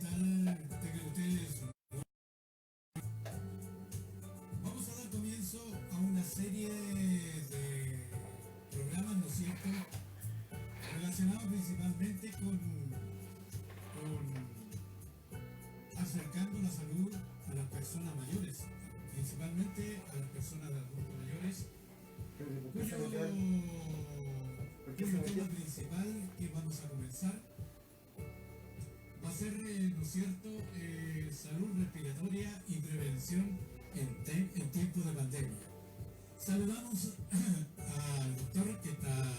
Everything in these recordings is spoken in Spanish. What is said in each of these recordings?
tal? Tengan ustedes. Vamos a dar comienzo a una serie de programas, ¿no es cierto?, relacionados principalmente con acercando la salud a las personas mayores, principalmente a las personas de adultos mayores, cuyo tema principal que vamos a comenzar va a ser, ¿no es cierto?, salud respiratoria y prevención en tiempos de pandemia. Saludamos al doctor que está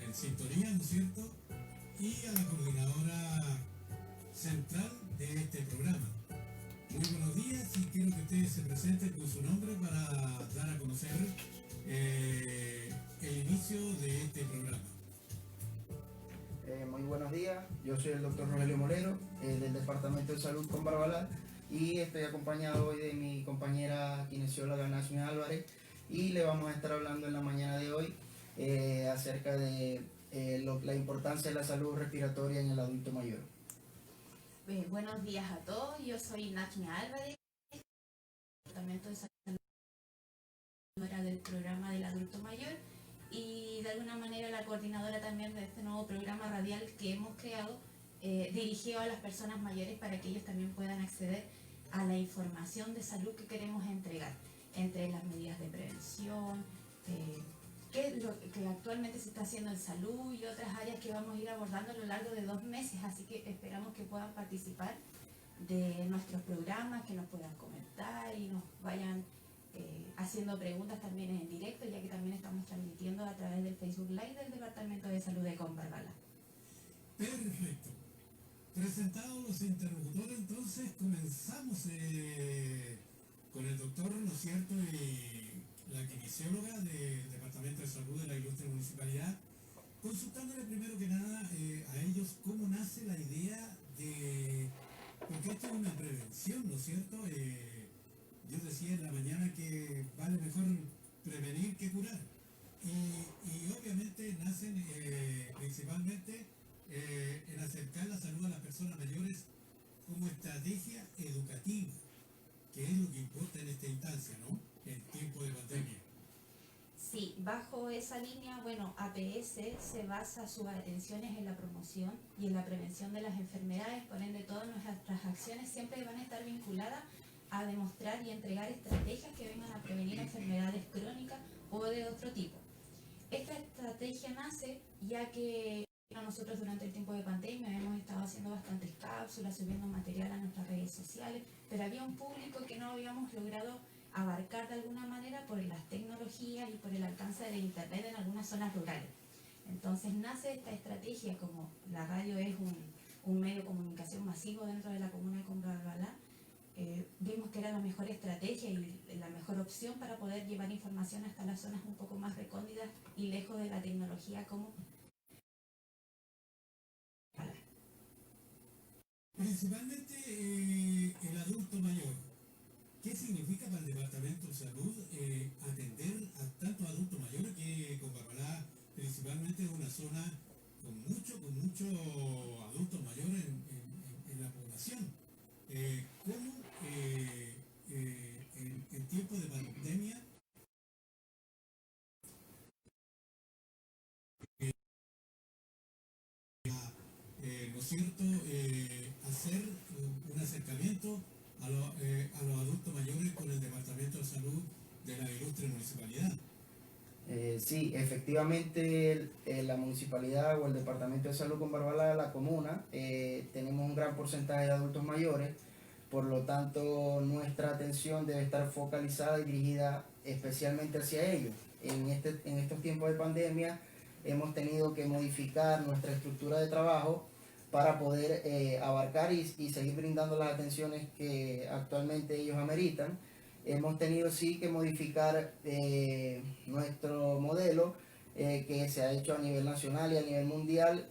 en sintonía, ¿no es cierto?, y a la coordinadora central de este programa. Muy buenos días y quiero que ustedes se presenten con su nombre para dar a conocer el inicio de este programa. Muy buenos días, yo soy el doctor Rogelio Moreno, del Departamento de Salud con Barbalá, y estoy acompañado hoy de mi compañera kinesióloga Nachmi Álvarez, y le vamos a estar hablando en la mañana de hoy acerca de la importancia de la salud respiratoria en el adulto mayor. Buenos días a todos, yo soy Nachmi Álvarez, del Departamento de Salud del programa del adulto mayor y de alguna manera la coordinadora también de este nuevo programa radial que hemos creado, dirigido a las personas mayores para que ellos también puedan acceder a la información de salud que queremos entregar, entre las medidas de prevención, qué es lo que actualmente se está haciendo en salud y otras áreas que vamos a ir abordando a lo largo de 2 meses, así que esperamos que puedan participar de nuestros programas, que nos puedan comentar y nos vayan haciendo preguntas también en directo, ya que también estamos transmitiendo a través del Facebook Live del Departamento de Salud de Combarbalá. Perfecto. Presentados los interlocutores, entonces comenzamos con el doctor, ¿no es cierto?, y la kinesióloga del Departamento de Salud de la Ilustre Municipalidad, consultándole primero que nada a ellos cómo nace la idea de, porque esto es una prevención, ¿no es cierto? Yo decía en la mañana que vale mejor prevenir que curar. Y obviamente nacen principalmente en acercar la salud a las personas mayores como estrategia educativa, que es lo que importa en esta instancia, ¿no?, en tiempo de pandemia. Sí, bajo esa línea, bueno, APS se basa sus atenciones en la promoción y en la prevención de las enfermedades, por ende todas nuestras acciones siempre van a estar vinculadas a demostrar y entregar estrategias que vengan a prevenir enfermedades crónicas o de otro tipo. Esta estrategia nace ya que nosotros durante el tiempo de pandemia hemos estado haciendo bastantes cápsulas, subiendo material a nuestras redes sociales, pero había un público que no habíamos logrado abarcar de alguna manera por las tecnologías y por el alcance de internet en algunas zonas rurales. Entonces nace esta estrategia, como la radio es un medio de comunicación masivo dentro de la comuna de Combarbalá, vimos que era la mejor estrategia y la mejor opción para poder llevar información hasta las zonas un poco más recónditas y lejos de la tecnología como Principalmente el adulto mayor. ¿Qué significa para el Departamento de Salud atender a tantos adultos mayores que Combarbalá principalmente es una zona con mucho adultos mayores en la población? ¿Cómo en tiempos de pandemia ¿no es cierto?, hacer un acercamiento a los adultos mayores con el Departamento de Salud de la Ilustre Municipalidad? Sí, efectivamente la municipalidad o el Departamento de Salud con Barbalá, la comuna, tenemos un gran porcentaje de adultos mayores, por lo tanto nuestra atención debe estar focalizada y dirigida especialmente hacia ellos. En estos tiempos de pandemia hemos tenido que modificar nuestra estructura de trabajo para poder abarcar y seguir brindando las atenciones que actualmente ellos ameritan. Hemos tenido sí que modificar nuestro modelo que se ha hecho a nivel nacional y a nivel mundial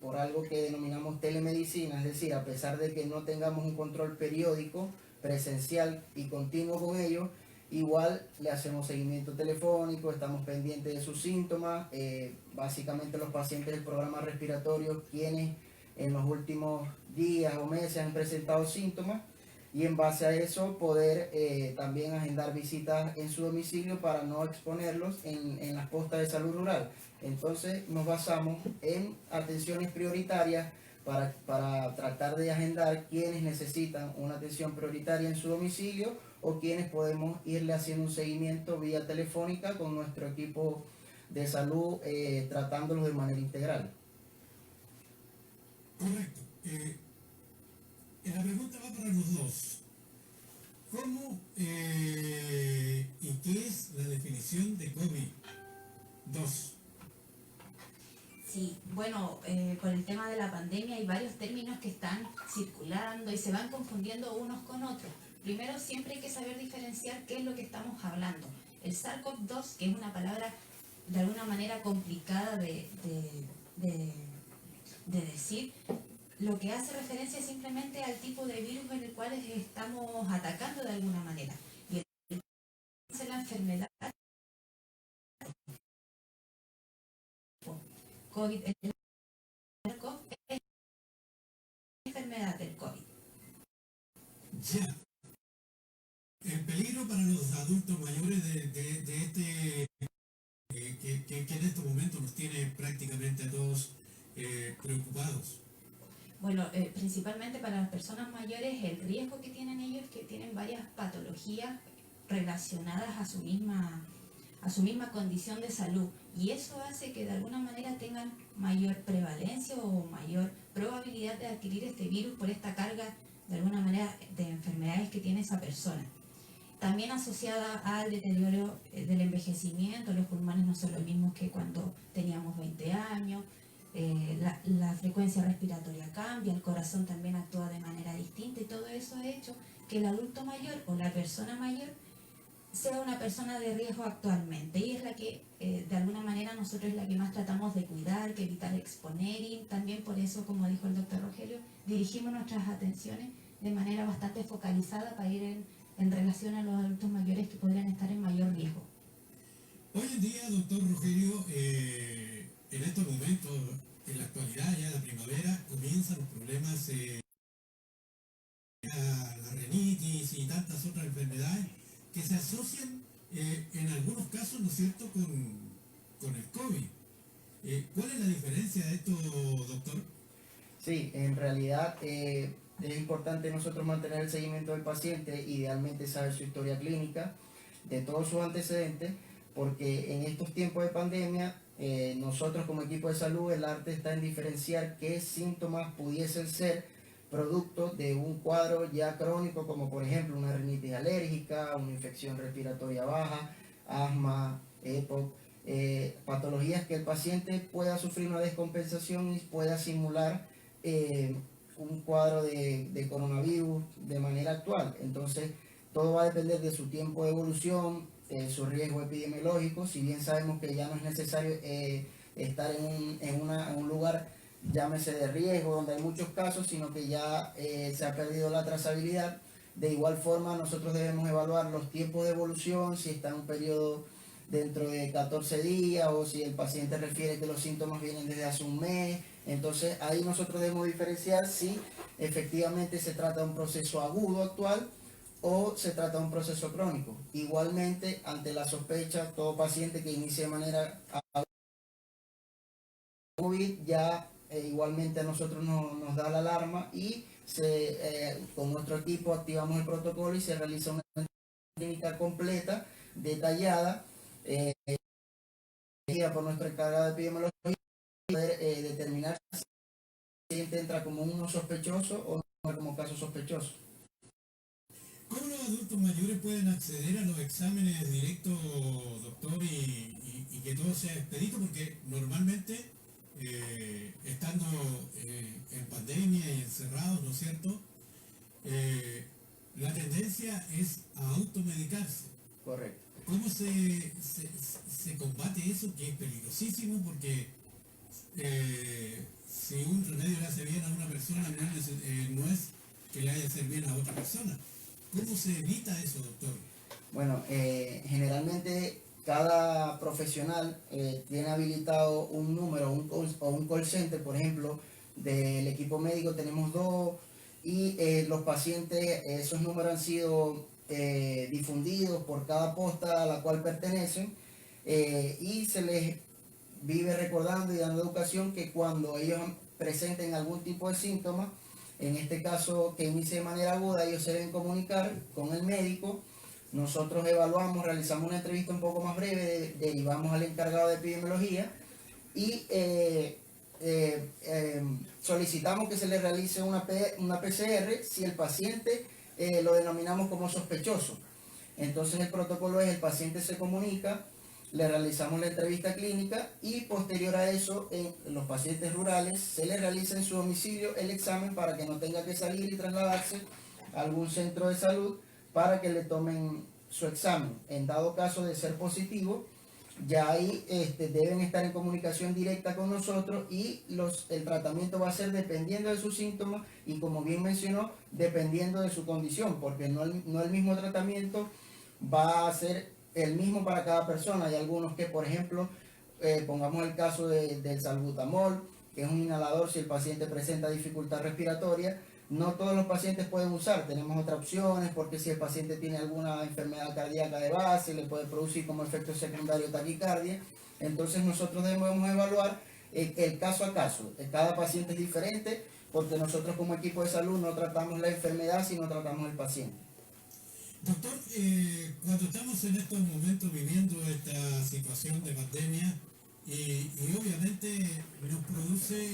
por algo que denominamos telemedicina, es decir, a pesar de que no tengamos un control periódico, presencial y continuo con ellos, igual le hacemos seguimiento telefónico, estamos pendientes de sus síntomas, básicamente los pacientes del programa respiratorio, quienes en los últimos días o meses han presentado síntomas, y en base a eso poder también agendar visitas en su domicilio para no exponerlos en las postas de salud rural. Entonces nos basamos en atenciones prioritarias para tratar de agendar quienes necesitan una atención prioritaria en su domicilio o quienes podemos irle haciendo un seguimiento vía telefónica con nuestro equipo de salud, tratándolos de manera integral. Correcto. La pregunta va para los dos. ¿Cómo y qué es la definición de COVID-2? Sí, bueno, con el tema de la pandemia hay varios términos que están circulando y se van confundiendo unos con otros. Primero, siempre hay que saber diferenciar qué es lo que estamos hablando. El SARS-CoV-2, que es una palabra de alguna manera complicada de decir, lo que hace referencia simplemente al tipo de virus en el cual estamos atacando de alguna manera. Y el la enfermedad COVID, es la enfermedad del COVID. Ya. El peligro para los adultos mayores de este, que en estos momentos nos tiene prácticamente a todos preocupados. Bueno, principalmente para las personas mayores, el riesgo que tienen ellos es que tienen varias patologías relacionadas a su misma condición de salud, y eso hace que de alguna manera tengan mayor prevalencia o mayor probabilidad de adquirir este virus por esta carga de alguna manera de enfermedades que tiene esa persona. También asociada al deterioro del envejecimiento, los pulmones no son los mismos que cuando teníamos 20 años, la frecuencia respiratoria cambia, el corazón también actúa de manera distinta, y todo eso ha hecho que el adulto mayor o la persona mayor sea una persona de riesgo actualmente, y es la que de alguna manera nosotros es la que más tratamos de cuidar, que evitar exponer, y también por eso, como dijo el doctor Rogelio, dirigimos nuestras atenciones de manera bastante focalizada para ir en relación a los adultos mayores que podrían estar en mayor riesgo. Hoy en día, doctor Rogelio, en estos momentos, en la actualidad, ya la primavera, comienzan los problemas, la rinitis y tantas otras enfermedades que se asocian en algunos casos, ¿no es cierto?, con el COVID. ¿Cuál es la diferencia de esto, doctor? Sí, en realidad es importante nosotros mantener el seguimiento del paciente, idealmente saber su historia clínica, de todos sus antecedentes, porque en estos tiempos de pandemia, nosotros como equipo de salud, el arte está en diferenciar qué síntomas pudiesen ser producto de un cuadro ya crónico, como por ejemplo una rinitis alérgica, una infección respiratoria baja, asma, EPOC, patologías que el paciente pueda sufrir una descompensación y pueda simular un cuadro de coronavirus de manera actual. Entonces, todo va a depender de su tiempo de evolución, su riesgo epidemiológico. Si bien sabemos que ya no es necesario estar en un lugar, llámese de riesgo, donde hay muchos casos, sino que ya se ha perdido la trazabilidad. De igual forma, nosotros debemos evaluar los tiempos de evolución, si está en un periodo dentro de 14 días o si el paciente refiere que los síntomas vienen desde hace un mes. Entonces ahí nosotros debemos diferenciar si efectivamente se trata de un proceso agudo actual o se trata de un proceso crónico. Igualmente, ante la sospecha, todo paciente que inicie de manera COVID ya igualmente a nosotros nos da la alarma, y con nuestro equipo activamos el protocolo y se realiza una clínica completa, detallada, por nuestro encargado de epidemiología, poder determinar si el paciente entra como uno sospechoso o no como caso sospechoso. ¿Cómo los adultos mayores pueden acceder a los exámenes directos, doctor, y que todo sea expedito? Porque normalmente, estando en pandemia y encerrados, ¿no es cierto?, la tendencia es a automedicarse. Correcto. ¿Cómo se combate eso, que es peligrosísimo? Porque si un remedio le hace bien a una persona, no es que le haya hacer bien a otra persona. ¿Cómo se evita eso, doctor? Bueno, generalmente cada profesional tiene habilitado un número o un call center, por ejemplo, del equipo médico tenemos 2 y los pacientes, esos números han sido difundidos por cada posta a la cual pertenecen y se les vive recordando y dando educación que cuando ellos presenten algún tipo de síntoma, en este caso que inicie de manera aguda, ellos se deben comunicar con el médico. Nosotros evaluamos, realizamos una entrevista un poco más breve, derivamos al encargado de epidemiología y solicitamos que se le realice una PCR si el paciente lo denominamos como sospechoso. Entonces el protocolo es: el paciente se comunica, le realizamos la entrevista clínica y posterior a eso, en los pacientes rurales se le realiza en su domicilio el examen para que no tenga que salir y trasladarse a algún centro de salud para que le tomen su examen. En dado caso de ser positivo, ya ahí deben estar en comunicación directa con nosotros y el tratamiento va a ser dependiendo de sus síntomas y, como bien mencionó, dependiendo de su condición, porque no el mismo tratamiento va a ser el mismo para cada persona. Hay algunos que, por ejemplo, pongamos el caso del salbutamol, que es un inhalador si el paciente presenta dificultad respiratoria. No todos los pacientes pueden usar, tenemos otras opciones, porque si el paciente tiene alguna enfermedad cardíaca de base, le puede producir como efecto secundario taquicardia. Entonces nosotros debemos evaluar el caso a caso. Cada paciente es diferente, porque nosotros como equipo de salud no tratamos la enfermedad, sino tratamos el paciente. Doctor, cuando estamos en estos momentos viviendo esta situación de pandemia, y obviamente nos produce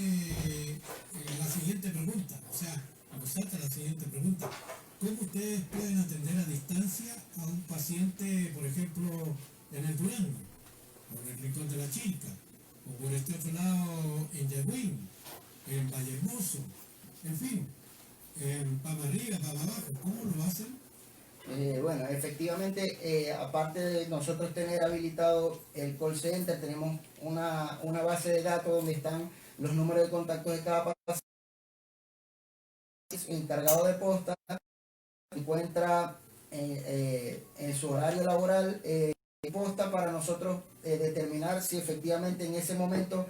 la siguiente pregunta, o sea, nos salta la siguiente pregunta: ¿cómo ustedes pueden atender a distancia a un paciente, por ejemplo, en el Durango, o en el Rincón de la Chilca, o por este otro lado en Yagüín, en Vallehermoso, en fin, en Pama Arriba, Pama Abajo? ¿Cómo lo hacen? Bueno, efectivamente, aparte de nosotros tener habilitado el call center, tenemos una base de datos donde están los números de contacto de cada paciente. Encargado de posta encuentra en su horario laboral posta para nosotros determinar si efectivamente en ese momento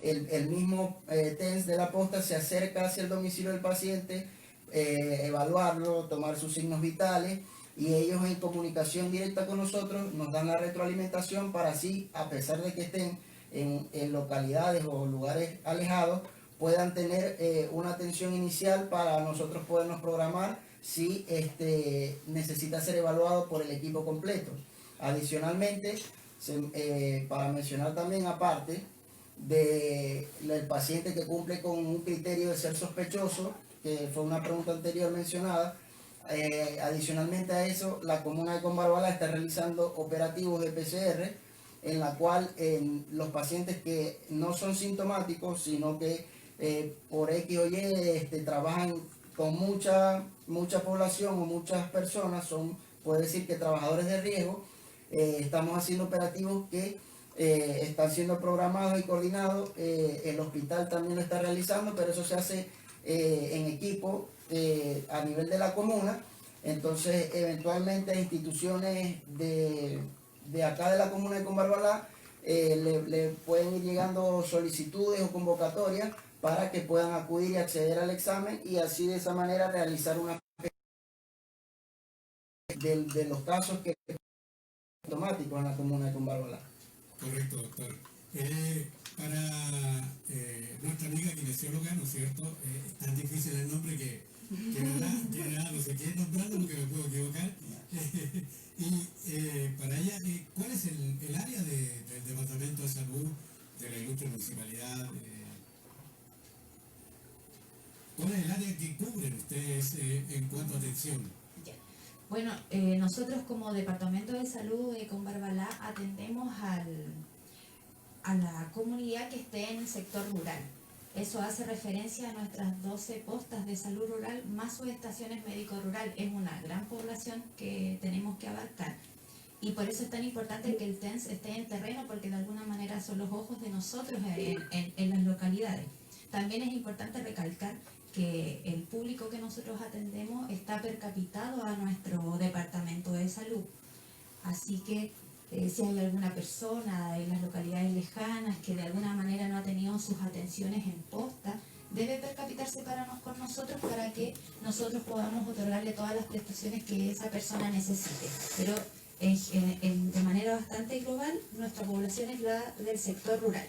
el mismo TENS de la posta se acerca hacia el domicilio del paciente, evaluarlo, tomar sus signos vitales, y ellos en comunicación directa con nosotros nos dan la retroalimentación para así, a pesar de que estén en localidades o lugares alejados, puedan tener una atención inicial para nosotros podernos programar si necesita ser evaluado por el equipo completo. Adicionalmente, para mencionar también, aparte del paciente que cumple con un criterio de ser sospechoso, que fue una pregunta anterior mencionada, adicionalmente a eso, la comuna de Combarbalá está realizando operativos de PCR, en la cual los pacientes que no son sintomáticos, sino que por X o Y trabajan con mucha población o muchas personas, puede decir que trabajadores de riesgo, estamos haciendo operativos que están siendo programados y coordinados. El hospital también lo está realizando, pero eso se hace en equipo a nivel de la comuna. Entonces, eventualmente instituciones de acá de la comuna de Combarbalá le pueden ir llegando solicitudes o convocatorias para que puedan acudir y acceder al examen, y así de esa manera realizar una de los casos que son automáticos en la comuna de Combarbalá. Correcto, doctor. Para nuestra amiga kinesióloga, ¿no es cierto? Es tan difícil el nombre que no sé qué nombrarlo porque me puedo equivocar. Para ella, ¿cuál es el área del Departamento de Salud de la Ilustre Municipalidad? ¿Cuál es el área que cubren ustedes en cuanto a atención? Bueno, nosotros como Departamento de Salud de Combarbalá atendemos a la comunidad que esté en el sector rural. Eso hace referencia a nuestras 12 postas de salud rural más sus estaciones médico-rural. Es una gran población que tenemos que abarcar. Y por eso es tan importante que el TENS esté en terreno, porque de alguna manera son los ojos de nosotros en las localidades. También es importante recalcar que el público que nosotros atendemos está percapitado a nuestro departamento de salud. Así que si hay alguna persona en las localidades lejanas que de alguna manera no ha tenido sus atenciones en posta, debe per cápita separarnos con nosotros para que nosotros podamos otorgarle todas las prestaciones que esa persona necesite. Pero de manera bastante global, nuestra población es la del sector rural.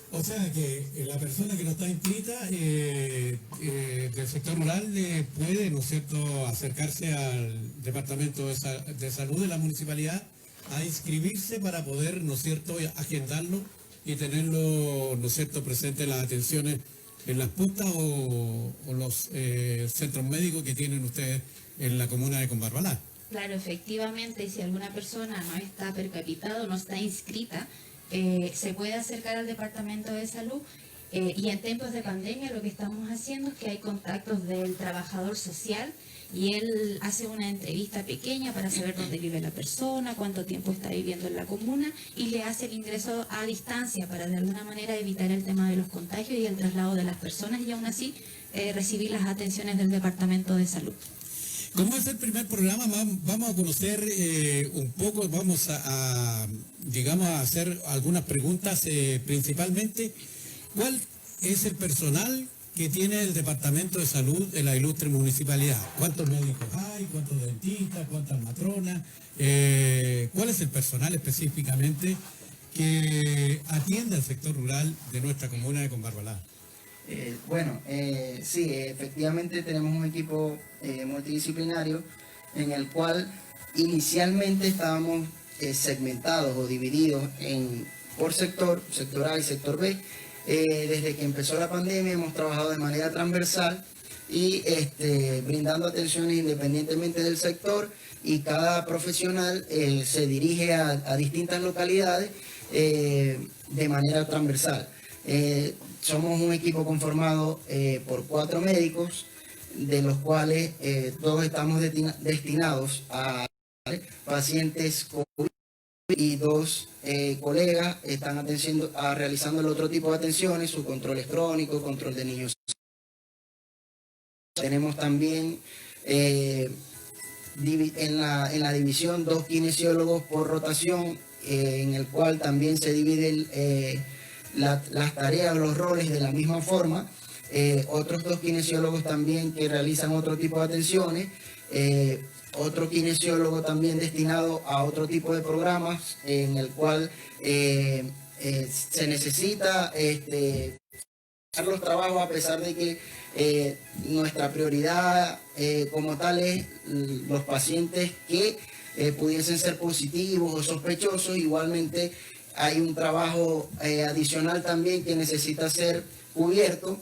O sea que la persona que no está inscrita del sector rural puede, ¿no es cierto?, acercarse al Departamento de Salud de la municipalidad a inscribirse para poder, ¿no es cierto?, agendarlo y tenerlo, ¿no es cierto?, presente en las atenciones en las postas o los centros médicos que tienen ustedes en la comuna de Combarbalá. Claro, efectivamente, si alguna persona no está per capitado, no está inscrita, se puede acercar al Departamento de Salud y en tiempos de pandemia lo que estamos haciendo es que hay contactos del trabajador social y él hace una entrevista pequeña para saber dónde vive la persona, cuánto tiempo está viviendo en la comuna y le hace el ingreso a distancia para de alguna manera evitar el tema de los contagios y el traslado de las personas y aún así recibir las atenciones del Departamento de Salud. Como es el primer programa, vamos a conocer un poco, vamos digamos, a hacer algunas preguntas, principalmente, ¿cuál es el personal que tiene el Departamento de Salud de la ilustre municipalidad? ¿Cuántos médicos hay? ¿Cuántos dentistas? ¿Cuántas matronas? ¿Cuál es el personal específicamente que atiende al sector rural de nuestra comuna de Combarbalá? Sí, efectivamente tenemos un equipo multidisciplinario en el cual inicialmente estábamos segmentados o divididos por sector A y sector B. Desde que empezó la pandemia hemos trabajado de manera transversal y brindando atenciones independientemente del sector, y cada profesional se dirige a distintas localidades de manera transversal. Somos un equipo conformado por 4 médicos, de los cuales 2 estamos destinados a pacientes COVID y 2 colegas están realizando el otro tipo de atenciones, su control crónico, control de niños. Tenemos también en la división 2 kinesiólogos por rotación, en el cual también se dividen las tareas, los roles de la misma forma. Otros 2 kinesiólogos también que realizan otro tipo de atenciones, otro kinesiólogo también destinado a otro tipo de programas en el cual se necesita hacer los trabajos, a pesar de que nuestra prioridad como tal es los pacientes que pudiesen ser positivos o sospechosos. Igualmente hay un trabajo adicional también que necesita ser cubierto.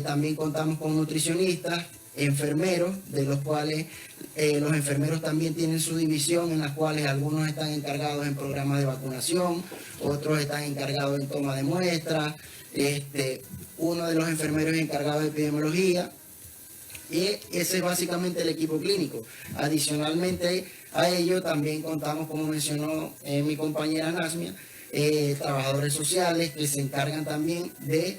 También contamos con nutricionistas, enfermeros, de los cuales los enfermeros también tienen su división, en las cuales algunos están encargados en programas de vacunación, otros están encargados en toma de muestras, uno de los enfermeros es encargado de epidemiología, y ese es básicamente el equipo clínico. Adicionalmente a ello también contamos, como mencionó mi compañera Nasmia, trabajadores sociales que se encargan también de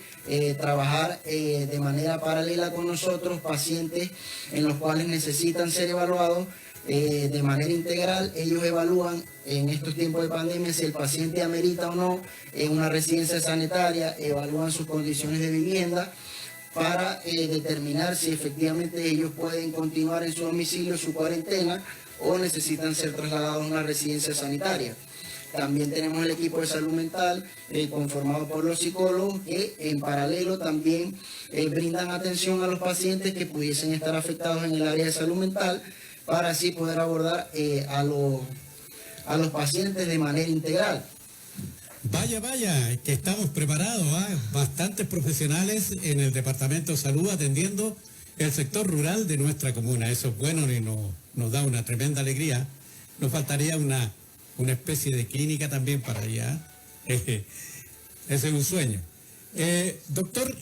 trabajar de manera paralela con nosotros, pacientes en los cuales necesitan ser evaluados de manera integral. Ellos evalúan en estos tiempos de pandemia si el paciente amerita o no una residencia sanitaria, evalúan sus condiciones de vivienda para determinar si efectivamente ellos pueden continuar en su domicilio, su cuarentena, o necesitan ser trasladados a una residencia sanitaria. También tenemos el equipo de salud mental conformado por los psicólogos, que en paralelo también brindan atención a los pacientes que pudiesen estar afectados en el área de salud mental, para así poder abordar a los pacientes de manera integral. Vaya, que estamos preparados, bastantes profesionales en el Departamento de Salud atendiendo el sector rural de nuestra comuna. Eso es bueno y nos da una tremenda alegría. Nos faltaría una especie de clínica también para allá. Ese es un sueño. Doctor,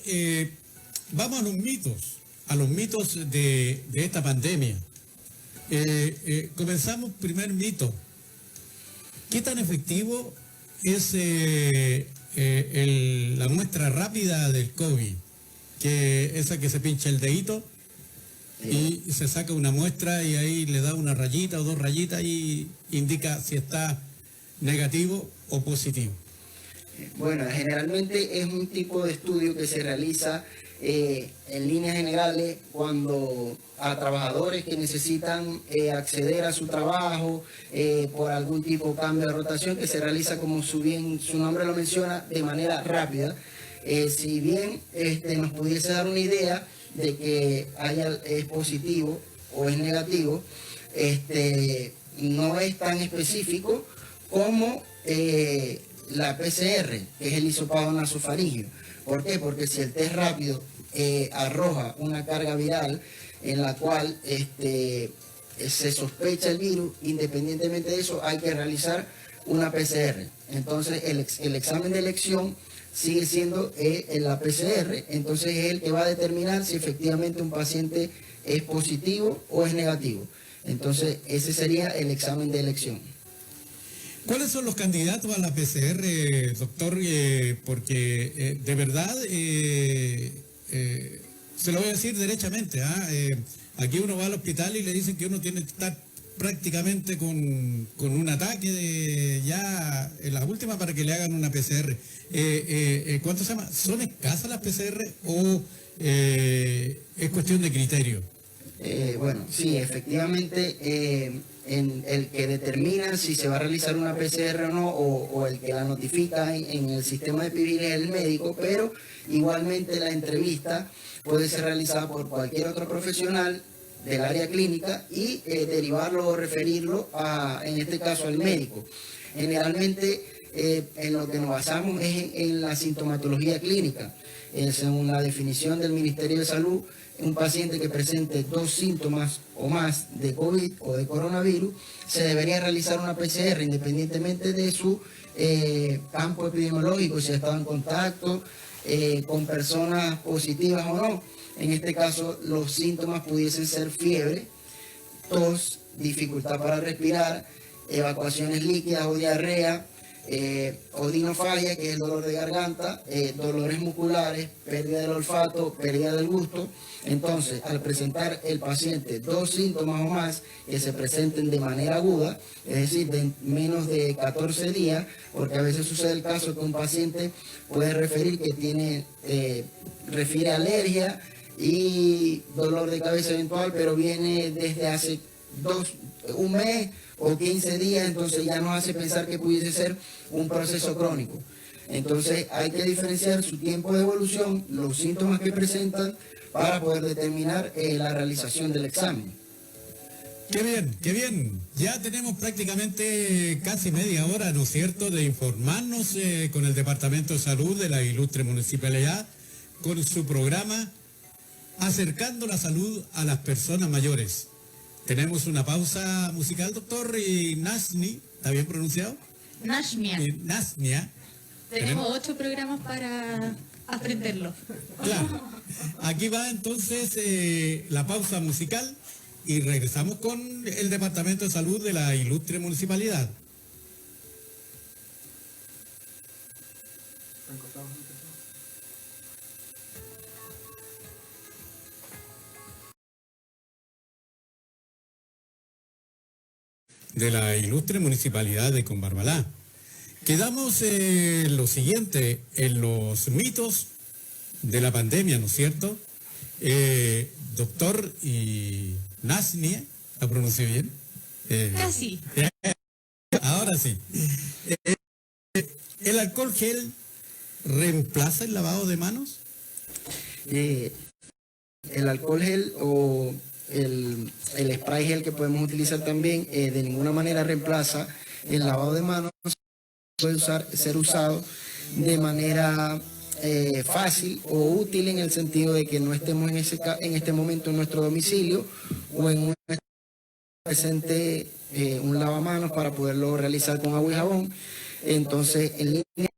vamos a los mitos de esta pandemia. Comenzamos, primer mito. ¿Qué tan efectivo es la muestra rápida del COVID? Esa que se pincha el dedito y se saca una muestra y ahí le da una rayita o 2 rayitas y indica si está negativo o positivo. Bueno, generalmente es un tipo de estudio que se realiza en líneas generales, cuando a trabajadores que necesitan acceder a su trabajo por algún tipo de cambio de rotación que se realiza, como su nombre lo menciona, de manera rápida. Si bien nos pudiese dar una idea de que es positivo o es negativo, no es tan específico como la PCR, que es el hisopado nasofaríngeo. ¿Por qué? Porque si el test rápido arroja una carga viral en la cual se sospecha el virus, independientemente de eso hay que realizar una PCR. Entonces el examen de elección sigue siendo la PCR, entonces es el que va a determinar si efectivamente un paciente es positivo o es negativo. Entonces ese sería el examen de elección. ¿Cuáles son los candidatos a la PCR, doctor? Porque de verdad, se lo voy a decir derechamente, aquí uno va al hospital y le dicen que uno tiene que estar prácticamente con un ataque ya en las últimas para que le hagan una PCR. ¿Cuánto se llama? ¿Son escasas las PCR o es cuestión de criterio? Bueno, sí, efectivamente, en el que determina si se va a realizar una PCR o no, o el que la notifica en el sistema de PIBIL es el médico, pero igualmente la entrevista puede ser realizada por cualquier otro profesional del área clínica y derivarlo o referirlo en este caso al médico. Generalmente en lo que nos basamos es en la sintomatología clínica. Según la definición del Ministerio de Salud, un paciente que presente 2 síntomas o más de COVID o de coronavirus, se debería realizar una PCR independientemente de su campo epidemiológico, si ha estado en contacto con personas positivas o no. En este caso, los síntomas pudiesen ser fiebre, tos, dificultad para respirar, evacuaciones líquidas o diarrea, odinofagia, que es el dolor de garganta, dolores musculares, pérdida del olfato, pérdida del gusto. Entonces, al presentar el paciente 2 síntomas o más que se presenten de manera aguda, es decir, de menos de 14 días, porque a veces sucede el caso que un paciente puede referir que refiere alergia y dolor de cabeza eventual, pero viene desde hace un mes o 15 días, entonces ya nos hace pensar que pudiese ser un proceso crónico. Entonces hay que diferenciar su tiempo de evolución, los síntomas que presentan, para poder determinar la realización del examen. Qué bien, qué bien. Ya tenemos prácticamente casi media hora, ¿no es cierto?, de informarnos con el Departamento de Salud de la ilustre municipalidad, con su programa Acercando la Salud a las Personas Mayores. Tenemos una pausa musical, doctor Nasni, ¿está bien pronunciado? Nashmia. Nasnia. Tenemos 8 programas para aprenderlo. Claro. Aquí va entonces la pausa musical y regresamos con el Departamento de Salud de la ilustre municipalidad. De la ilustre municipalidad de Combarbalá. Quedamos lo siguiente, en los mitos de la pandemia, ¿no es cierto? Doctor Nasnia, ¿la pronuncié bien? Casi. Ahora sí. ¿El alcohol gel reemplaza el lavado de manos? El alcohol gel o el spray gel que podemos utilizar también de ninguna manera reemplaza el lavado de manos. Puede ser usado de manera fácil o útil en el sentido de que no estemos en este momento en nuestro domicilio o en un presente un lavamanos para poderlo realizar con agua y jabón. Entonces, en línea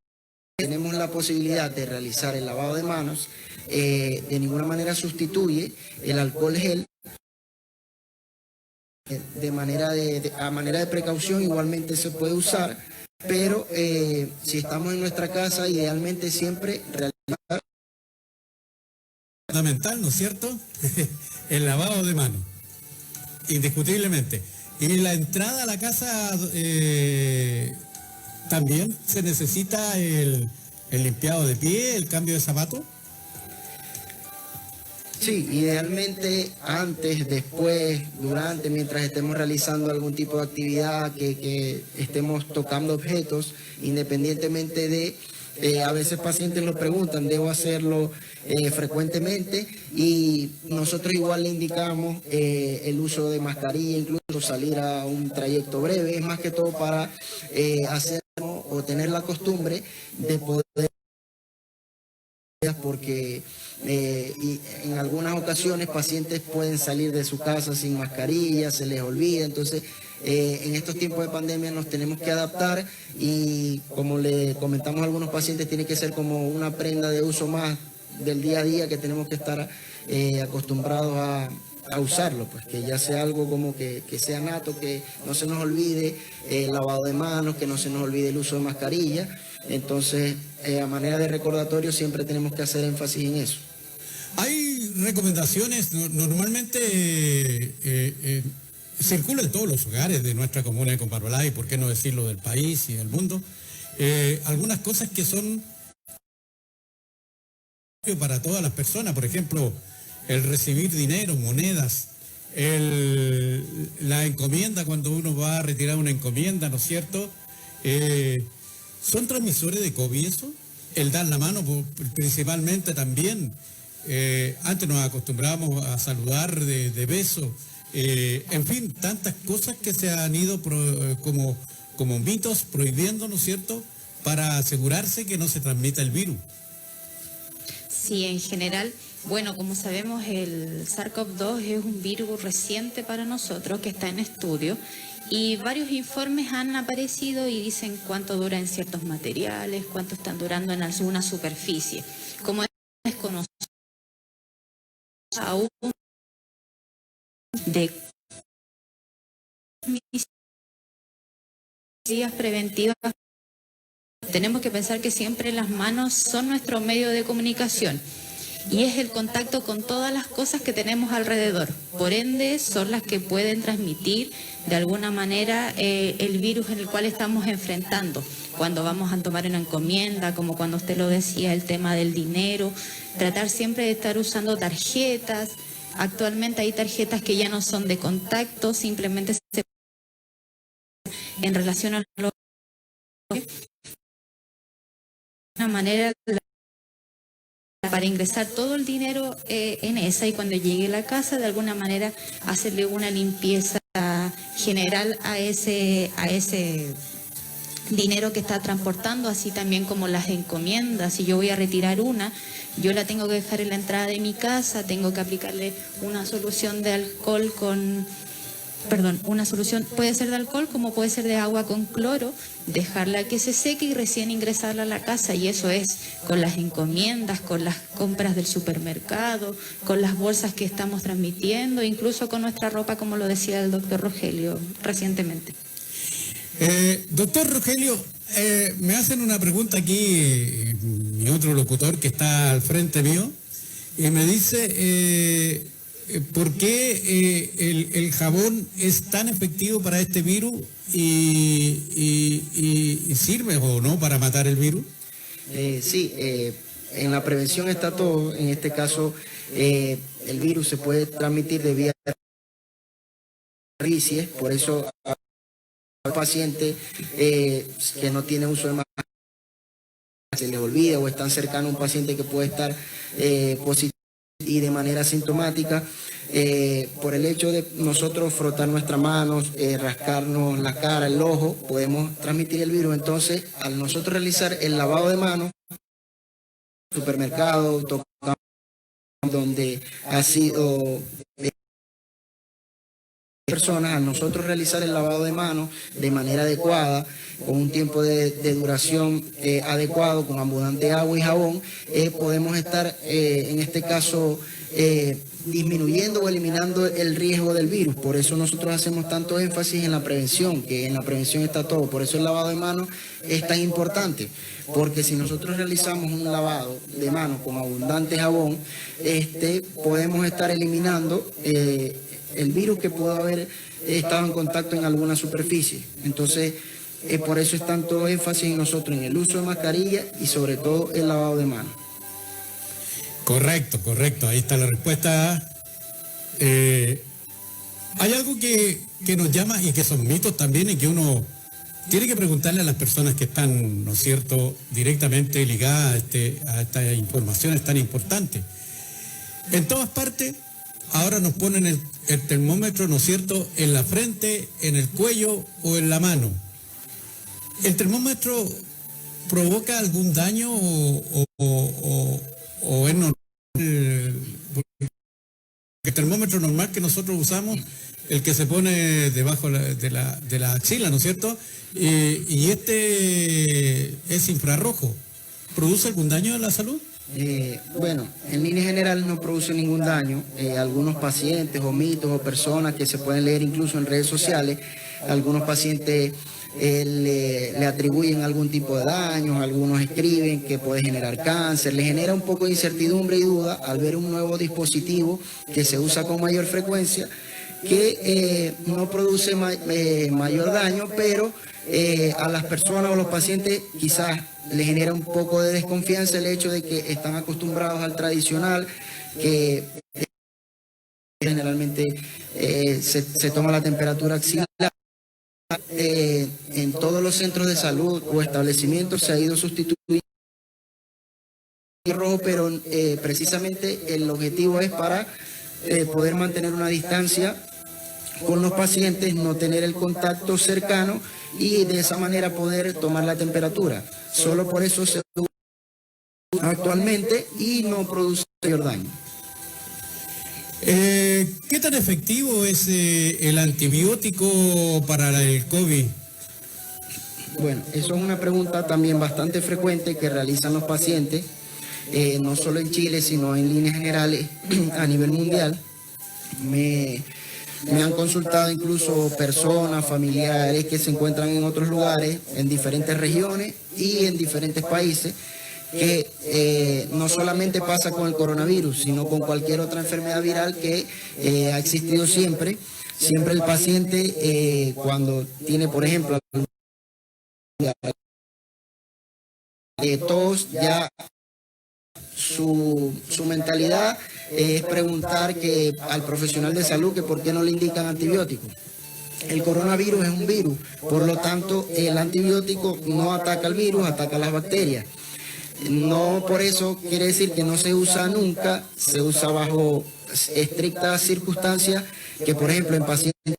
tenemos la posibilidad de realizar el lavado de manos. De ninguna manera sustituye el alcohol gel. A manera de precaución igualmente se puede usar, pero si estamos en nuestra casa, idealmente siempre realizar. Fundamental, ¿no es cierto? El lavado de manos, indiscutiblemente. Y la entrada a la casa también se necesita el limpiado de pie, el cambio de zapato. Sí, idealmente antes, después, durante, mientras estemos realizando algún tipo de actividad, que estemos tocando objetos, independientemente de, a veces pacientes nos preguntan, ¿debo hacerlo frecuentemente? Y nosotros igual le indicamos el uso de mascarilla, incluso salir a un trayecto breve, es más que todo para hacer o tener la costumbre de poder, porque y en algunas ocasiones pacientes pueden salir de su casa sin mascarilla, se les olvida, entonces en estos tiempos de pandemia nos tenemos que adaptar y como le comentamos a algunos pacientes, tiene que ser como una prenda de uso más del día a día que tenemos que estar acostumbrados a usarlo, pues que ya sea algo como que sea nato, que no se nos olvide el lavado de manos, que no se nos olvide el uso de mascarilla. Entonces, a manera de recordatorio siempre tenemos que hacer énfasis en eso. Hay recomendaciones, normalmente circula en todos los hogares de nuestra comuna de Comparbalá y por qué no decirlo del país y del mundo, algunas cosas que son para todas las personas, por ejemplo, el recibir dinero, monedas, la encomienda cuando uno va a retirar una encomienda, ¿no es cierto? ¿Son transmisores de COVID eso? El dar la mano principalmente también. Antes nos acostumbrábamos a saludar de beso. En fin, tantas cosas que se han ido como mitos prohibiendo, ¿no es cierto? Para asegurarse que no se transmita el virus. Sí, en general, bueno, como sabemos, el SARS-CoV-2 es un virus reciente para nosotros que está en estudio. Y varios informes han aparecido y dicen cuánto dura en ciertos materiales, cuánto están durando en alguna superficie. Como es desconocido aún de medidas preventivas, tenemos que pensar que siempre las manos son nuestro medio de comunicación. Y es el contacto con todas las cosas que tenemos alrededor. Por ende, son las que pueden transmitir de alguna manera el virus en el cual estamos enfrentando. Cuando vamos a tomar una encomienda, como cuando usted lo decía, el tema del dinero, tratar siempre de estar usando tarjetas. Actualmente hay tarjetas que ya no son de contacto, simplemente se en relación a lo de una manera para ingresar todo el dinero en esa, y cuando llegue a la casa de alguna manera hacerle una limpieza general a ese dinero que está transportando, así también como las encomiendas. Si yo voy a retirar una, yo la tengo que dejar en la entrada de mi casa, tengo que aplicarle una solución de alcohol una solución puede ser de alcohol como puede ser de agua con cloro, dejarla que se seque y recién ingresarla a la casa. Y eso es con las encomiendas, con las compras del supermercado, con las bolsas que estamos transmitiendo, incluso con nuestra ropa, como lo decía el doctor Rogelio recientemente. Doctor Rogelio, me hacen una pregunta aquí, mi otro locutor que está al frente mío, y me dice... ¿por qué el jabón es tan efectivo para este virus y sirve o no para matar el virus? Sí, en la prevención está todo. En este caso, el virus se puede transmitir de vía superficie, por eso al paciente que no tiene uso de mascarilla se les olvida, o están cercano a un paciente que puede estar positivo y de manera asintomática, por el hecho de nosotros frotar nuestras manos, rascarnos la cara, el ojo, podemos transmitir el virus. Entonces, al nosotros realizar el lavado de manos, supermercado, donde ha sido personas, a nosotros realizar el lavado de manos de manera adecuada, con un tiempo de duración adecuado, con abundante agua y jabón, podemos estar en este caso disminuyendo o eliminando el riesgo del virus. Por eso nosotros hacemos tanto énfasis en la prevención, que en la prevención está todo. Por eso el lavado de manos es tan importante, porque si nosotros realizamos un lavado de manos con abundante jabón, podemos estar eliminando el virus que pudo haber estado en contacto en alguna superficie. Entonces, por eso es tanto énfasis en nosotros en el uso de mascarilla y sobre todo el lavado de manos. Correcto, correcto. Ahí está la respuesta. Hay algo que nos llama y que son mitos también y que uno tiene que preguntarle a las personas que están, ¿no es cierto?, directamente ligadas a estas informaciones tan importantes. En todas partes, ahora nos ponen el termómetro, ¿no es cierto?, en la frente, en el cuello o en la mano. ¿El termómetro provoca algún daño o es normal? El termómetro normal que nosotros usamos, el que se pone debajo de la axila, ¿no es cierto? Y este es infrarrojo. ¿Produce algún daño a la salud? Bueno, en línea general no produce ningún daño. Algunos pacientes o mitos o personas que se pueden leer incluso en redes sociales, algunos pacientes le atribuyen algún tipo de daños, algunos escriben que puede generar cáncer, le genera un poco de incertidumbre y duda al ver un nuevo dispositivo que se usa con mayor frecuencia, que no produce mayor daño, pero a las personas o los pacientes quizás les genera un poco de desconfianza el hecho de que están acostumbrados al tradicional, que generalmente se toma la temperatura axilar. En todos los centros de salud o establecimientos se ha ido sustituyendo rojo, pero precisamente el objetivo es para poder mantener una distancia con los pacientes, no tener el contacto cercano y de esa manera poder tomar la temperatura. Solo por eso se usa actualmente y no produce mayor daño. ¿Qué tan efectivo es el antibiótico para el COVID? Bueno, eso es una pregunta también bastante frecuente que realizan los pacientes, no solo en Chile, sino en líneas generales a nivel mundial. Me han consultado incluso personas, familiares que se encuentran en otros lugares, en diferentes regiones y en diferentes países, que no solamente pasa con el coronavirus, sino con cualquier otra enfermedad viral que ha existido siempre. Siempre el paciente, cuando tiene, por ejemplo, tos, ya su mentalidad es preguntar al profesional de salud que por qué no le indican antibióticos. El coronavirus es un virus, por lo tanto el antibiótico no ataca al virus, ataca a las bacterias. No por eso quiere decir que no se usa nunca, se usa bajo estrictas circunstancias, que por ejemplo en pacientes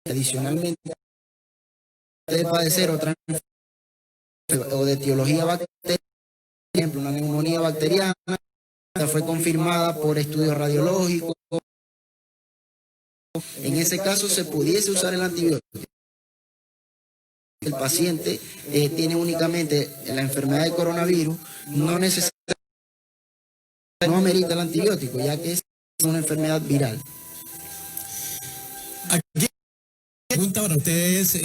adicionalmente de padecer otra enfermedad o de etiología bacteriana, por ejemplo una neumonía bacteriana, fue confirmada por estudios radiológicos. En ese caso se pudiese usar el antibiótico. El paciente tiene únicamente la enfermedad de coronavirus, no amerita el antibiótico, ya que es una enfermedad viral. Aquí pregunta para ustedes.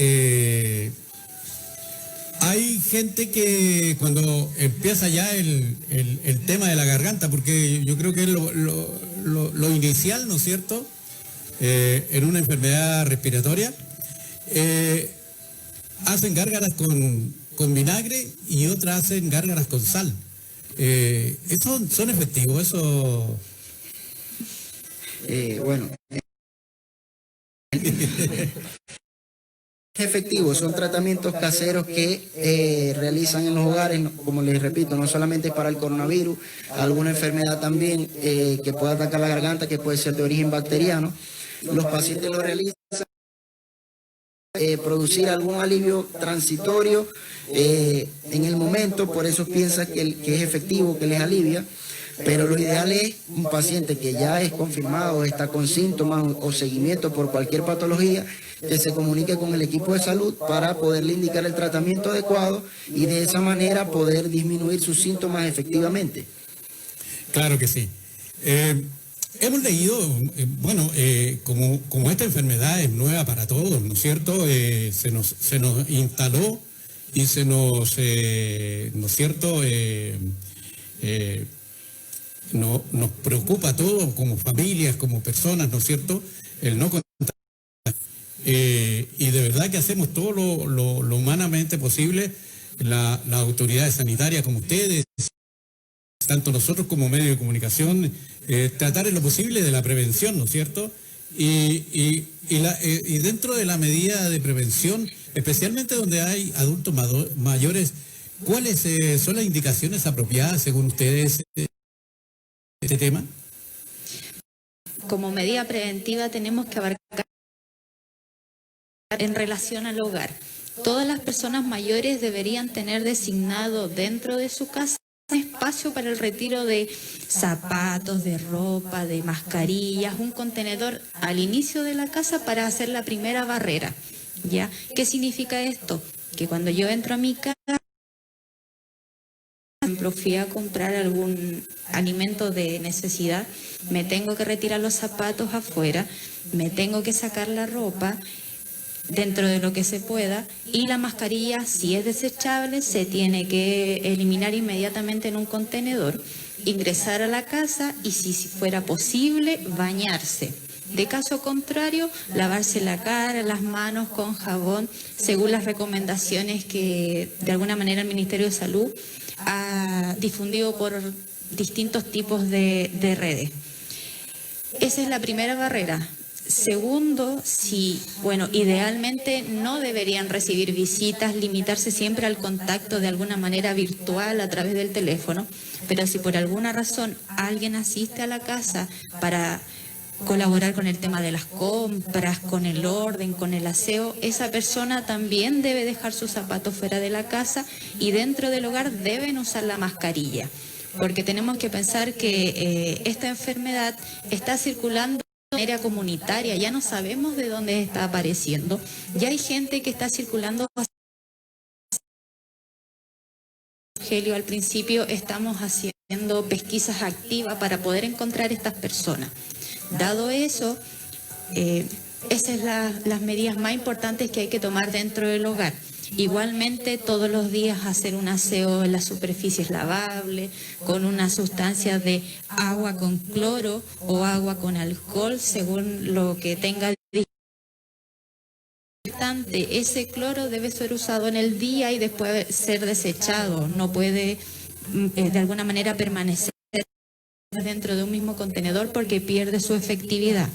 Hay gente que cuando empieza ya el tema de la garganta, porque yo creo que es lo inicial, ¿no es cierto?, en una enfermedad respiratoria, hacen gárgaras con vinagre y otras hacen gárgaras con sal. ¿Eso son efectivos? Eso... Bueno... efectivos, son tratamientos caseros que realizan en los hogares, como les repito, no solamente para el coronavirus, alguna enfermedad también que pueda atacar la garganta, que puede ser de origen bacteriano. Los pacientes lo realizan producir algún alivio transitorio en el momento, por eso piensan que es efectivo, que les alivia. Pero lo ideal es un paciente que ya es confirmado, está con síntomas o seguimiento por cualquier patología, que se comunique con el equipo de salud para poderle indicar el tratamiento adecuado y de esa manera poder disminuir sus síntomas efectivamente. Claro que sí. Hemos leído, como esta enfermedad es nueva para todos, ¿no es cierto? Se nos instaló y se nos, ¿no es cierto?, nos preocupa a todos como familias, como personas, ¿no es cierto?, el no contagiar. Y de verdad que hacemos todo lo humanamente posible, las autoridades sanitarias como ustedes, tanto nosotros como medio de comunicación, tratar en lo posible de la prevención, ¿no es cierto? Y dentro de la medida de prevención, especialmente donde hay adultos mayores, ¿cuáles son las indicaciones apropiadas según ustedes este tema? Como medida preventiva tenemos que abarcar en relación al hogar. Todas las personas mayores deberían tener designado dentro de su casa un espacio para el retiro de zapatos, de ropa, de mascarillas, un contenedor al inicio de la casa para hacer la primera barrera. ¿Ya? ¿Qué significa esto? Que cuando yo entro a mi casa, por ejemplo, fui a comprar algún alimento de necesidad, me tengo que retirar los zapatos afuera, me tengo que sacar la ropa dentro de lo que se pueda, y la mascarilla, si es desechable, se tiene que eliminar inmediatamente en un contenedor, ingresar a la casa y, si fuera posible, bañarse. De caso contrario, lavarse la cara, las manos con jabón, según las recomendaciones que de alguna manera el Ministerio de Salud ha difundido por distintos tipos de redes. Esa es la primera barrera. Segundo, idealmente no deberían recibir visitas, limitarse siempre al contacto de alguna manera virtual a través del teléfono, pero si por alguna razón alguien asiste a la casa para colaborar con el tema de las compras, con el orden, con el aseo, esa persona también debe dejar sus zapatos fuera de la casa y dentro del hogar deben usar la mascarilla, porque tenemos que pensar que esta enfermedad está circulando de manera comunitaria, ya no sabemos de dónde está apareciendo, ya hay gente que está circulando. Rogelio, al principio estamos haciendo pesquisas activas para poder encontrar estas personas. Dado eso, esas son las medidas más importantes que hay que tomar dentro del hogar. Igualmente, todos los días hacer un aseo en las superficies lavables, con una sustancia de agua con cloro o agua con alcohol, según lo que tenga. Ese cloro debe ser usado en el día y después ser desechado. No puede, de alguna manera, permanecer dentro de un mismo contenedor porque pierde su efectividad.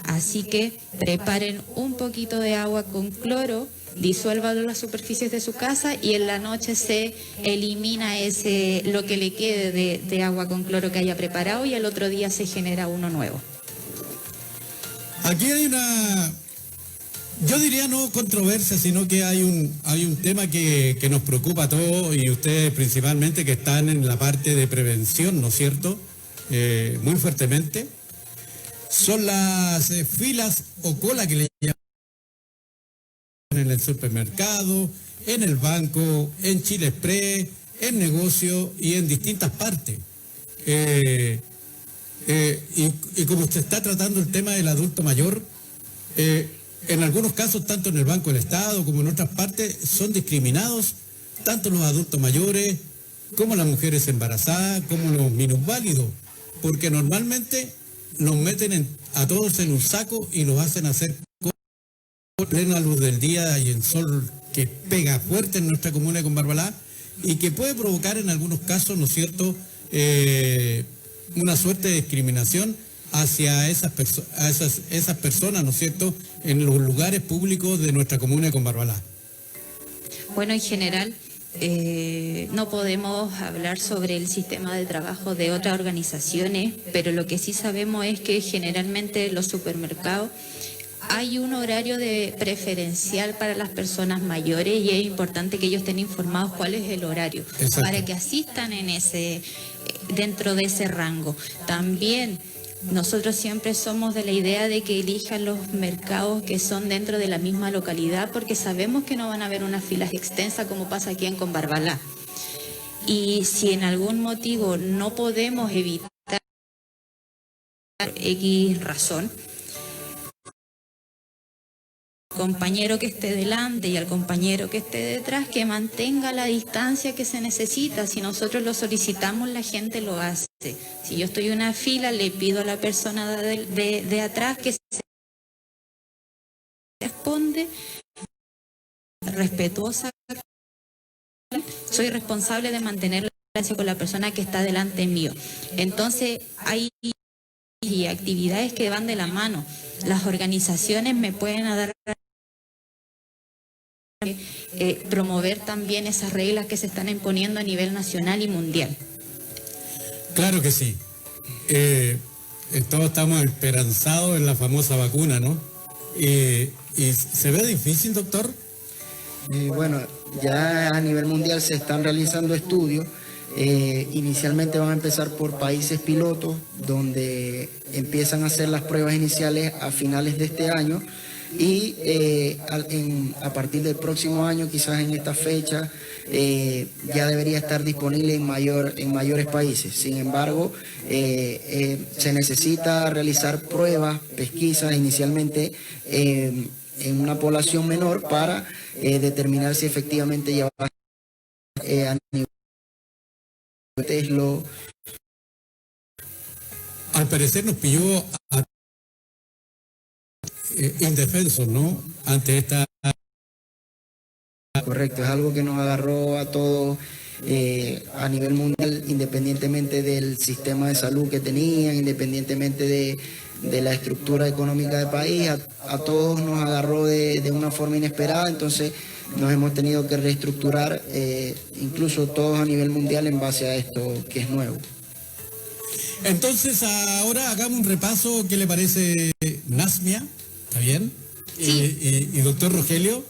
Así que preparen un poquito de agua con cloro, disuélvalo en las superficies de su casa y en la noche se elimina lo que le quede de agua con cloro que haya preparado y al otro día se genera uno nuevo. Aquí hay yo diría no controversia, sino que hay un tema que nos preocupa a todos y ustedes principalmente que están en la parte de prevención, ¿no es cierto? Muy fuertemente. Son las filas o cola que le llaman en el supermercado, en el banco, en Chile Express, en negocio y en distintas partes. Y como usted está tratando el tema del adulto mayor, en algunos casos, tanto en el Banco del Estado como en otras partes, son discriminados tanto los adultos mayores como las mujeres embarazadas, como los minusválidos, porque normalmente nos meten a todos en un saco y los hacen hacer con plena luz del día y el sol que pega fuerte en nuestra comuna de Combarbalá y que puede provocar en algunos casos, ¿no es cierto?, una suerte de discriminación hacia esas personas, ¿no es cierto?, en los lugares públicos de nuestra comuna de Combarbalá. Bueno, en general, no podemos hablar sobre el sistema de trabajo de otras organizaciones, pero lo que sí sabemos es que generalmente en los supermercados hay un horario preferencial para las personas mayores y es importante que ellos estén informados cuál es el horario. Exacto. Para que asistan dentro de ese rango. También nosotros siempre somos de la idea de que elijan los mercados que son dentro de la misma localidad porque sabemos que no van a haber unas filas extensas como pasa aquí en Combarbalá. Y si en algún motivo no podemos evitar X razón, compañero que esté delante y al compañero que esté detrás que mantenga la distancia que se necesita. Si nosotros lo solicitamos, la gente lo hace. Si yo estoy en una fila, le pido a la persona de atrás que se responde respetuosa. Soy responsable de mantener con la persona que está delante mío. Entonces hay actividades que van de la mano. Las organizaciones me pueden dar promover también esas reglas que se están imponiendo a nivel nacional y mundial. Claro que sí. Todos estamos esperanzados en la famosa vacuna, ¿no? ¿Y se ve difícil, doctor? Bueno, ya a nivel mundial se están realizando estudios. Inicialmente van a empezar por países pilotos, donde empiezan a hacer las pruebas iniciales a finales de este año y a partir del próximo año, quizás en esta fecha, ya debería estar disponible en mayores países. Sin embargo, se necesita realizar pruebas, pesquisas inicialmente en una población menor para determinar si efectivamente ya va a nivel. Al parecer nos pilló indefensos, ¿no? Ante esta... Correcto, es algo que nos agarró a todos a nivel mundial, independientemente del sistema de salud que tenían, independientemente de la estructura económica del país, a todos nos agarró de una forma inesperada, entonces nos hemos tenido que reestructurar, incluso todos a nivel mundial, en base a esto que es nuevo. Entonces ahora hagamos un repaso. ¿Qué le parece, Nasmia? ¿Está bien? Sí. Y doctor Rogelio,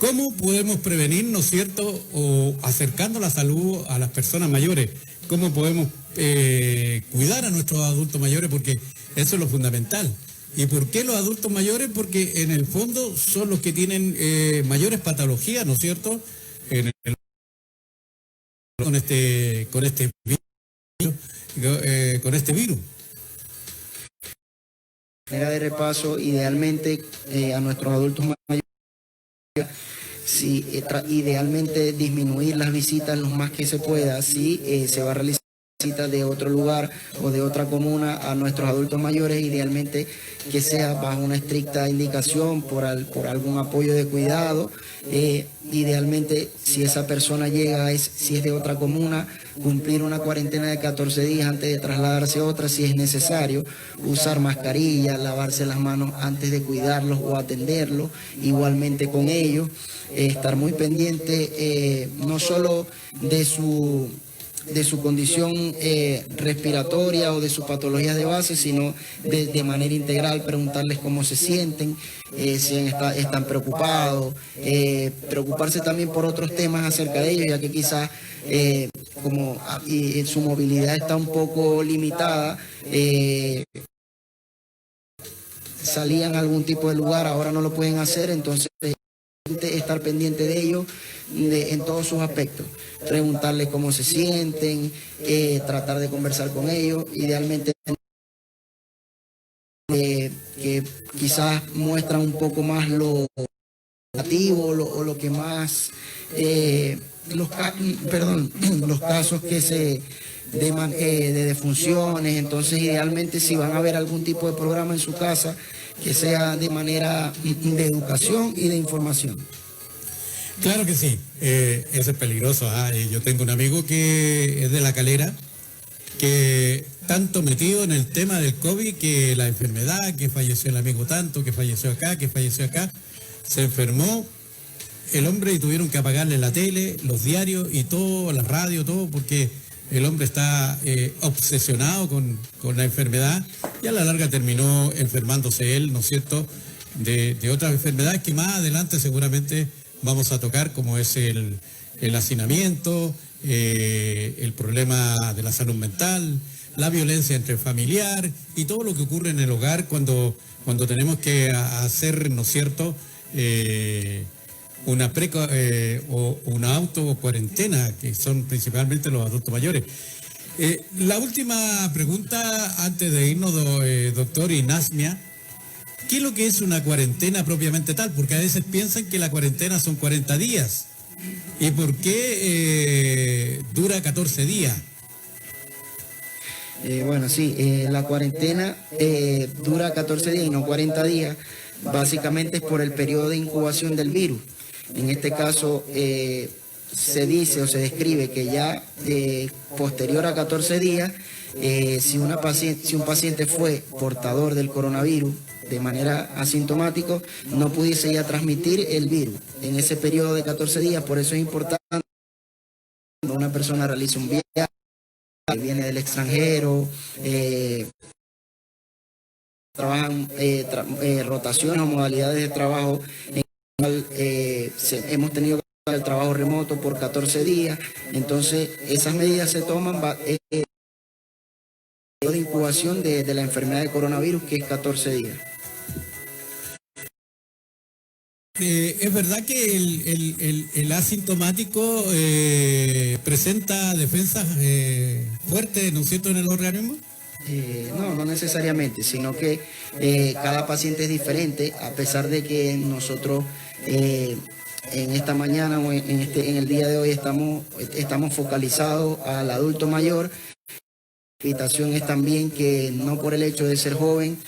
¿cómo podemos prevenir, ¿no es cierto?, o acercando la salud a las personas mayores? ¿Cómo podemos cuidar a nuestros adultos mayores? Porque eso es lo fundamental. ¿Y por qué los adultos mayores? Porque en el fondo son los que tienen mayores patologías, ¿no es cierto?, con este virus. Manera de repaso, idealmente a nuestros adultos mayores, idealmente disminuir las visitas lo más que se pueda. Si se va a realizar visitas de otro lugar o de otra comuna a nuestros adultos mayores, idealmente que sea bajo una estricta indicación por algún apoyo de cuidado. Idealmente, si esa persona llega, si es de otra comuna, cumplir una cuarentena de 14 días antes de trasladarse a otra, si es necesario, usar mascarilla, lavarse las manos antes de cuidarlos o atenderlos, igualmente con ellos, estar muy pendiente no solo de su condición respiratoria o de sus patologías de base, sino de manera integral, preguntarles cómo se sienten, si están preocupados, preocuparse también por otros temas acerca de ellos, ya que quizás como su movilidad está un poco limitada, salían a algún tipo de lugar, ahora no lo pueden hacer, entonces estar pendiente de ellos en todos sus aspectos, preguntarles cómo se sienten, tratar de conversar con ellos, idealmente que quizás muestran un poco más lo negativo o lo que más los casos que se de defunciones. Entonces idealmente, si van a ver algún tipo de programa en su casa, que sea de manera de educación y de información. Claro que sí, eso es peligroso. Yo tengo un amigo que es de La Calera, que tanto metido en el tema del COVID, que la enfermedad, que falleció el amigo tanto, que falleció acá, se enfermó el hombre y tuvieron que apagarle la tele, los diarios y todo, la radio, todo, porque el hombre está obsesionado con la enfermedad y a la larga terminó enfermándose él, ¿no es cierto?, de otras enfermedades que más adelante seguramente vamos a tocar, como es el hacinamiento, el problema de la salud mental, la violencia intrafamiliar y todo lo que ocurre en el hogar cuando tenemos que hacer, ¿no es cierto?, una auto-cuarentena, que son principalmente los adultos mayores. La última pregunta, antes de irnos, doctor Nasmia, ¿qué es lo que es una cuarentena propiamente tal? Porque a veces piensan que la cuarentena son 40 días. ¿Y por qué dura 14 días? Bueno, sí, la cuarentena dura 14 días y no 40 días. Básicamente es por el periodo de incubación del virus. En este caso, se dice o se describe que ya posterior a 14 días, si un paciente fue portador del coronavirus de manera asintomática, no pudiese ya transmitir el virus en ese periodo de 14 días. Por eso es importante cuando una persona realiza un viaje, viene del extranjero, trabajan rotaciones o modalidades de trabajo, en el cual hemos tenido que hacer el trabajo remoto por 14 días, entonces esas medidas se toman de incubación de la enfermedad de coronavirus, que es 14 días. ¿Es verdad que el asintomático presenta defensas fuertes, ¿no es cierto?, en el organismo? No necesariamente, sino que cada paciente es diferente, a pesar de que nosotros en esta mañana o en el día de hoy estamos focalizados al adulto mayor. La invitación es también que no por el hecho de ser joven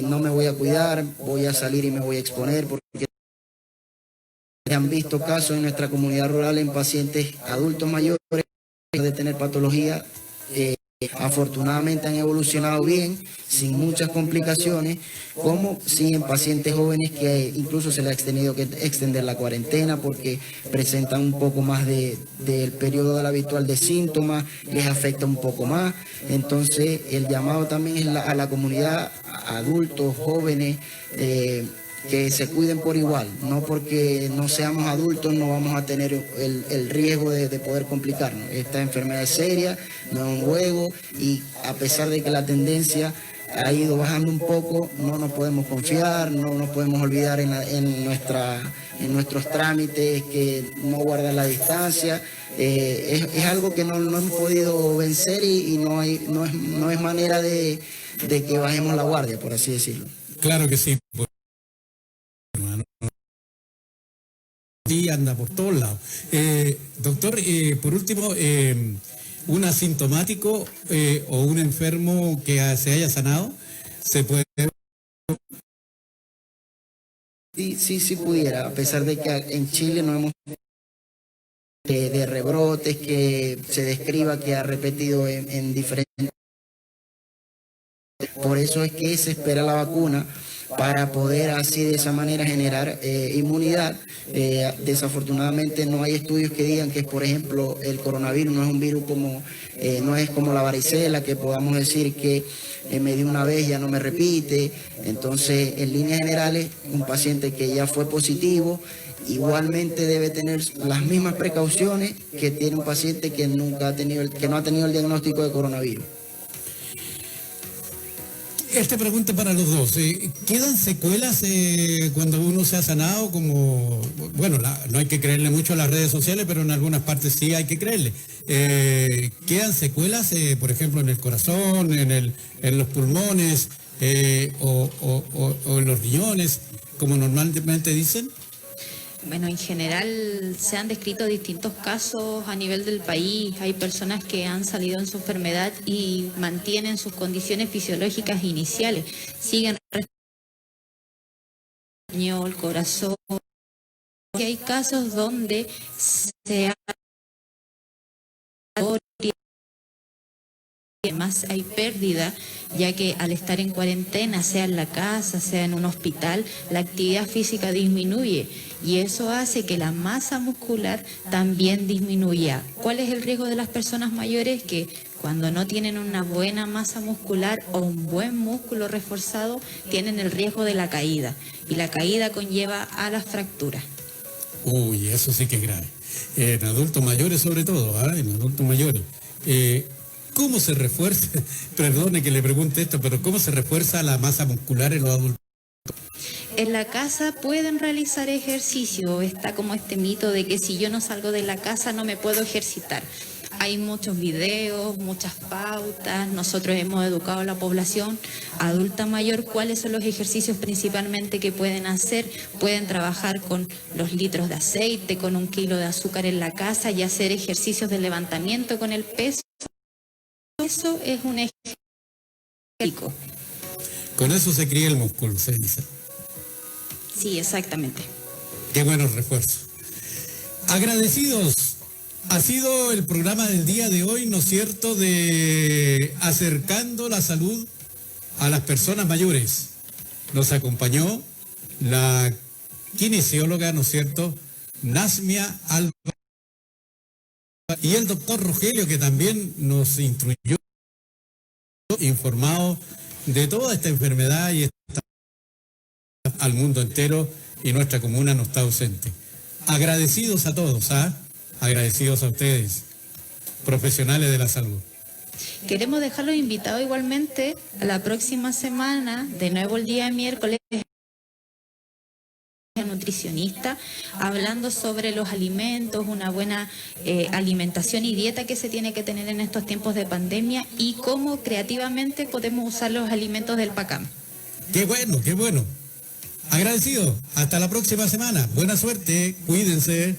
no me voy a cuidar, voy a salir y me voy a exponer, porque se han visto casos en nuestra comunidad rural en pacientes adultos mayores de tener patología. Afortunadamente han evolucionado bien, sin muchas complicaciones, como sí en pacientes jóvenes que incluso se les ha tenido que extender la cuarentena porque presentan un poco más del periodo del habitual de síntomas, les afecta un poco más. Entonces el llamado también es a la comunidad, adultos, jóvenes, que se cuiden por igual, no porque no seamos adultos no vamos a tener el riesgo de poder complicarnos. Esta enfermedad es seria, no es un juego, y a pesar de que la tendencia ha ido bajando un poco, no nos podemos confiar, no nos podemos olvidar en nuestros trámites, que no guardar la distancia. Es algo que no hemos podido vencer y no es manera de que bajemos la guardia, por así decirlo. Claro que sí. Sí, anda por todos lados. Doctor, por último, un asintomático o un enfermo que se haya sanado, ¿se puede? Sí pudiera, a pesar de que en Chile no hemos de rebrotes que se describa que ha repetido en diferentes. Por eso es que se espera la vacuna, para poder así de esa manera generar inmunidad. Desafortunadamente no hay estudios que digan que, por ejemplo, el coronavirus no es un virus no es como la varicela, que podamos decir que me dio una vez, ya no me repite. Entonces, en líneas generales, un paciente que ya fue positivo igualmente debe tener las mismas precauciones que tiene un paciente que no ha tenido el diagnóstico de coronavirus. Esta pregunta para los dos. ¿Quedan secuelas cuando uno se ha sanado? Como, bueno, no hay que creerle mucho a las redes sociales, pero en algunas partes sí hay que creerle. ¿Quedan secuelas, por ejemplo, en el corazón, en los pulmones o en los riñones, como normalmente dicen? Bueno, en general se han descrito distintos casos a nivel del país. Hay personas que han salido en su enfermedad y mantienen sus condiciones fisiológicas iniciales. Siguen el corazón. Y hay casos donde se ha... Además hay pérdida, ya que al estar en cuarentena, sea en la casa, sea en un hospital, la actividad física disminuye y eso hace que la masa muscular también disminuya. ¿Cuál es el riesgo de las personas mayores? Que cuando no tienen una buena masa muscular o un buen músculo reforzado, tienen el riesgo de la caída, y la caída conlleva a las fracturas. Uy, eso sí que es grave. En adultos mayores sobre todo, en adultos mayores. ¿Cómo se refuerza? Perdone que le pregunte esto, pero ¿cómo se refuerza la masa muscular en los adultos? En la casa pueden realizar ejercicio. Está como este mito de que si yo no salgo de la casa no me puedo ejercitar. Hay muchos videos, muchas pautas. Nosotros hemos educado a la población adulta mayor cuáles son los ejercicios principalmente que pueden hacer. Pueden trabajar con los litros de aceite, con 1 kilo de azúcar en la casa y hacer ejercicios de levantamiento con el peso. Eso es un ejercicio. Con eso se cría el músculo, se dice. Sí, exactamente. Qué buenos refuerzos. Agradecidos. Ha sido el programa del día de hoy, ¿no es cierto?, de acercando la salud a las personas mayores. Nos acompañó la kinesióloga, ¿no es cierto?, Nasmia Alba, y el doctor Rogelio, que también nos instruyó, informado de toda esta enfermedad y al mundo entero, y nuestra comuna no está ausente. Agradecidos a todos, agradecidos a ustedes, profesionales de la salud. Queremos dejarlos invitados igualmente a la próxima semana, de nuevo el día miércoles, nutricionista, hablando sobre los alimentos, una buena alimentación y dieta que se tiene que tener en estos tiempos de pandemia y cómo creativamente podemos usar los alimentos del PACAM. Qué bueno, qué bueno. Agradecido. Hasta la próxima semana. Buena suerte. Cuídense.